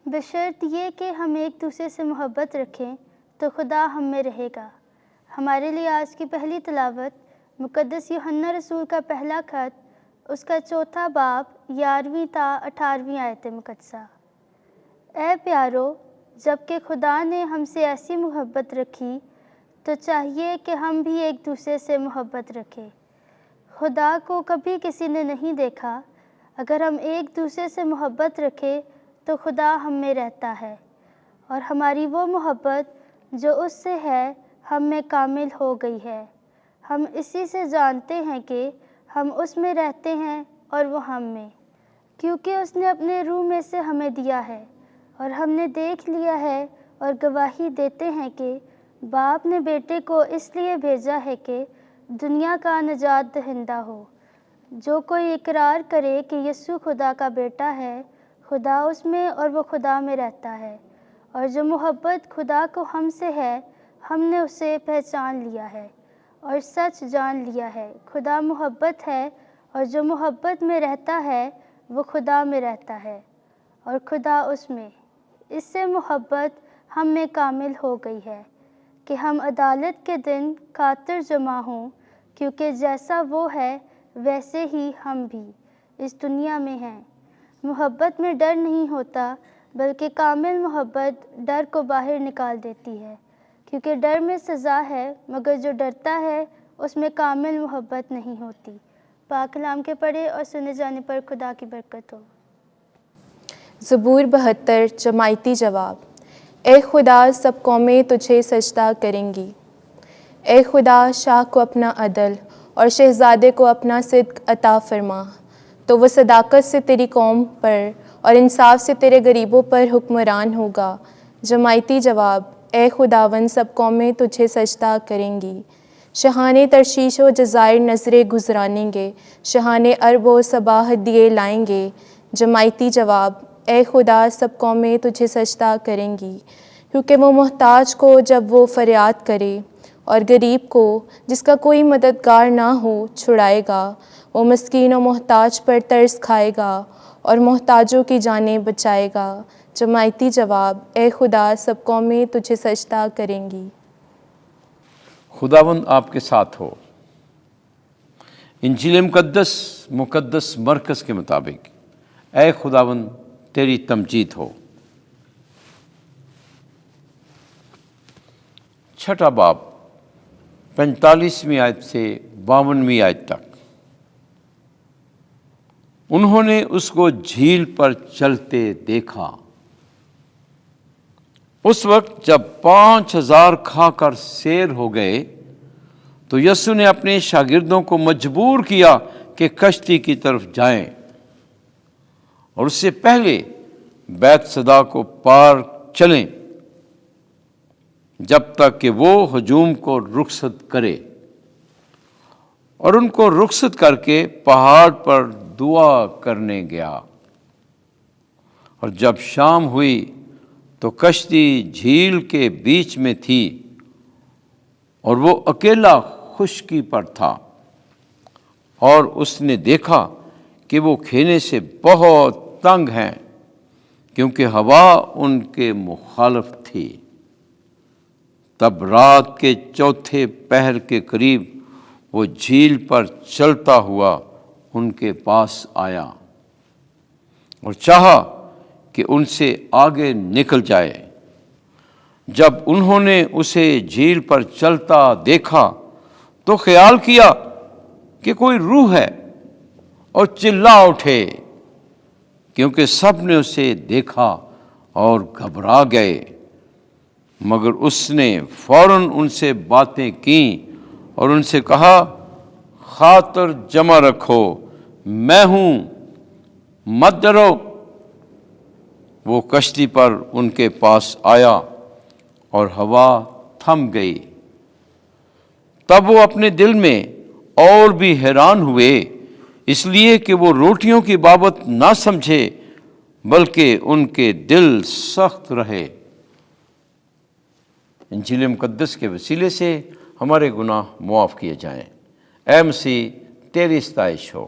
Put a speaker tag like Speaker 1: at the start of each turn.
Speaker 1: بشرط یہ کہ ہم ایک دوسرے سے محبت رکھیں تو خدا ہم میں رہے گا۔ ہمارے لیے آج کی پہلی تلاوت مقدس یوحنا رسول کا پہلا خط، اس کا 4 باب 11ویں تا 18ویں آیت مقدسہ۔ اے پیارو، جب کہ خدا نے ہم سے ایسی محبت رکھی تو چاہیے کہ ہم بھی ایک دوسرے سے محبت رکھیں۔ خدا کو کبھی کسی نے نہیں دیکھا۔ اگر ہم ایک دوسرے سے محبت رکھیں تو خدا ہم میں رہتا ہے، اور ہماری وہ محبت جو اس سے ہے ہم میں کامل ہو گئی ہے۔ ہم اسی سے جانتے ہیں کہ ہم اس میں رہتے ہیں اور وہ ہم میں، کیونکہ اس نے اپنے روح میں سے ہمیں دیا ہے۔ اور ہم نے دیکھ لیا ہے اور گواہی دیتے ہیں کہ باپ نے بیٹے کو اس لیے بھیجا ہے کہ دنیا کا نجات دہندہ ہو۔ جو کوئی اقرار کرے کہ یسوع خدا کا بیٹا ہے، خدا اس میں اور وہ خدا میں رہتا ہے۔ اور جو محبت خدا کو ہم سے ہے، ہم نے اسے پہچان لیا ہے اور سچ جان لیا ہے۔ خدا محبت ہے، اور جو محبت میں رہتا ہے وہ خدا میں رہتا ہے اور خدا اس میں۔ اس سے محبت ہم میں کامل ہو گئی ہے کہ ہم عدالت کے دن خاطر جمع ہوں، کیونکہ جیسا وہ ہے ویسے ہی ہم بھی اس دنیا میں ہیں۔ محبت میں ڈر نہیں ہوتا، بلکہ کامل محبت ڈر کو باہر نکال دیتی ہے، کیونکہ ڈر میں سزا ہے، مگر جو ڈرتا ہے اس میں کامل محبت نہیں ہوتی۔ پاک کلام کے پڑھے اور سنے جانے پر خدا کی برکت ہو۔
Speaker 2: زبور 72 جماعتی جواب۔ اے خدا، سب قومیں تجھے سجدہ کریں گی۔ اے خدا، شاہ کو اپنا عدل اور شہزادے کو اپنا صدق عطا فرما، تو وہ صداقت سے تیری قوم پر اور انصاف سے تیرے غریبوں پر حکمران ہوگا۔ جماعتی جواب۔ اے خداوند، سب قومیں تجھے سجدہ کریں گی۔ شاہان ترشیش و جزائر نظریں گزرانیں گے، شاہان عرب و صبا ہدیے لائیں گے۔ جماعتی جواب۔ اے خدا، سب قومیں تجھے سجدہ کریں گی، کیونکہ وہ محتاج کو جب وہ فریاد کرے اور غریب کو جس کا کوئی مددگار نہ ہو چھڑائے گا۔ وہ مسکین و محتاج پر ترس کھائے گا اور محتاجوں کی جانیں بچائے گا۔ جماعتی جواب۔ اے خدا، سب قومیں تجھے سجدہ کریں گی۔
Speaker 3: خداوند آپ کے ساتھ ہو۔ انجیل مقدس مرکز کے مطابق اے خداوند تیری تمجید ہو۔ 6 باب 45ویں آیت سے 52ویں آیت تک۔ انہوں نے اس کو جھیل پر چلتے دیکھا۔ اس وقت جب 5000 کھا کر سیر ہو گئے تو یسوع نے اپنے شاگردوں کو مجبور کیا کہ کشتی کی طرف جائیں، اور اس سے پہلے بیت صدا کو پار چلیں جب تک کہ وہ ہجوم کو رخصت کرے، اور ان کو رخصت کر کے پہاڑ پر دعا کرنے گیا۔ اور جب شام ہوئی تو کشتی جھیل کے بیچ میں تھی اور وہ اکیلا خشکی پر تھا، اور اس نے دیکھا کہ وہ کھینے سے بہت تنگ ہیں، کیونکہ ہوا ان کے مخالف تھی۔ تب رات کے 4 پہر کے قریب وہ جھیل پر چلتا ہوا ان کے پاس آیا اور چاہا کہ ان سے آگے نکل جائے۔ جب انہوں نے اسے جھیل پر چلتا دیکھا تو خیال کیا کہ کوئی روح ہے، اور چلا اٹھے، کیونکہ سب نے اسے دیکھا اور گھبرا گئے۔ مگر اس نے فوراً ان سے باتیں کیں اور ان سے کہا، خاطر جمع رکھو، میں ہوں، مت ڈرو۔ وہ کشتی پر ان کے پاس آیا اور ہوا تھم گئی۔ تب وہ اپنے دل میں اور بھی حیران ہوئے، اس لیے کہ وہ روٹیوں کی بابت نہ سمجھے، بلکہ ان کے دل سخت رہے۔ انجیل مقدس کے وسیلے سے ہمارے گناہ معاف کیے جائیں۔ اے مسیح، تیری ستائش ہو۔